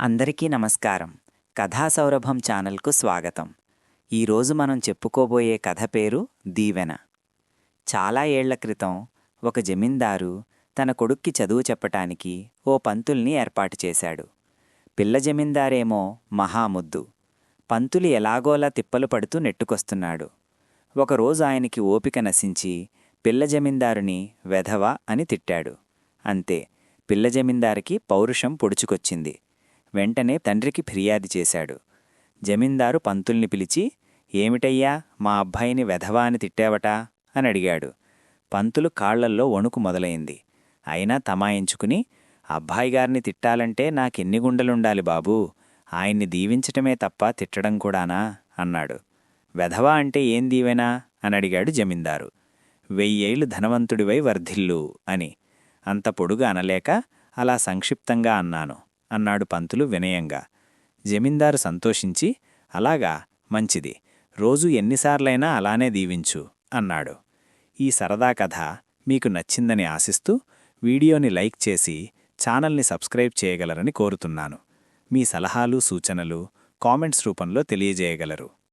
అందరికీ నమస్కారం. కథా సౌరభం ఛానల్కు స్వాగతం. ఈరోజు మనం చెప్పుకోబోయే కథ పేరు దీవెన. చాలా ఏళ్ల క్రితం ఒక జమీందారు తన కొడుక్కి చదువు చెప్పటానికి ఓ పంతుల్ని ఏర్పాటు చేశాడు. పిల్ల జమీందారేమో మహాముద్దు. పంతులు ఎలాగోలా తిప్పలు పడుతూ నెట్టుకొస్తున్నాడు. ఒకరోజు ఆయనకి ఓపిక నశించి పిల్ల జమీందారుని వెధవ అని తిట్టాడు. అంతే, పిల్ల జమీందారికి పౌరుషం పొడుచుకొచ్చింది. వెంటనే తండ్రికి ఫిర్యాదు చేశాడు. జమీందారు పంతుల్ని పిలిచి, ఏమిటయ్యా మా అబ్బాయిని వెధవా అని తిట్టావటా అని అడిగాడు. పంతులు కాళ్లల్లో వణుకు మొదలైంది. అయినా తమాయించుకుని, అబ్బాయిగారిని తిట్టాలంటే నాకెన్ని గుండెలుండాలి బాబూ, ఆయన్ని దీవించటమే తప్ప తిట్టడం కూడానా అన్నాడు. వెధవా అంటే ఏం దీవెనా అని అడిగాడు జమీందారు. 1000 ఏళ్లు ధనవంతుడివై వర్ధిల్లు అని. అంత పొడుగా అనలేక అలా సంక్షిప్తంగా అన్నాను అన్నాడు పంతులు వినయంగా. జమీందారు సంతోషించి, అలాగా, మంచిది, రోజు ఎన్నిసార్లైనా అలానే దీవించు అన్నాడు. ఈ సరదా కథ మీకు నచ్చిందని ఆశిస్తూ వీడియోని లైక్ చేసి ఛానల్ని సబ్స్క్రైబ్ చేయగలరని కోరుతున్నాను. మీ సలహాలు సూచనలు కామెంట్స్ రూపంలో తెలియజేయగలరు.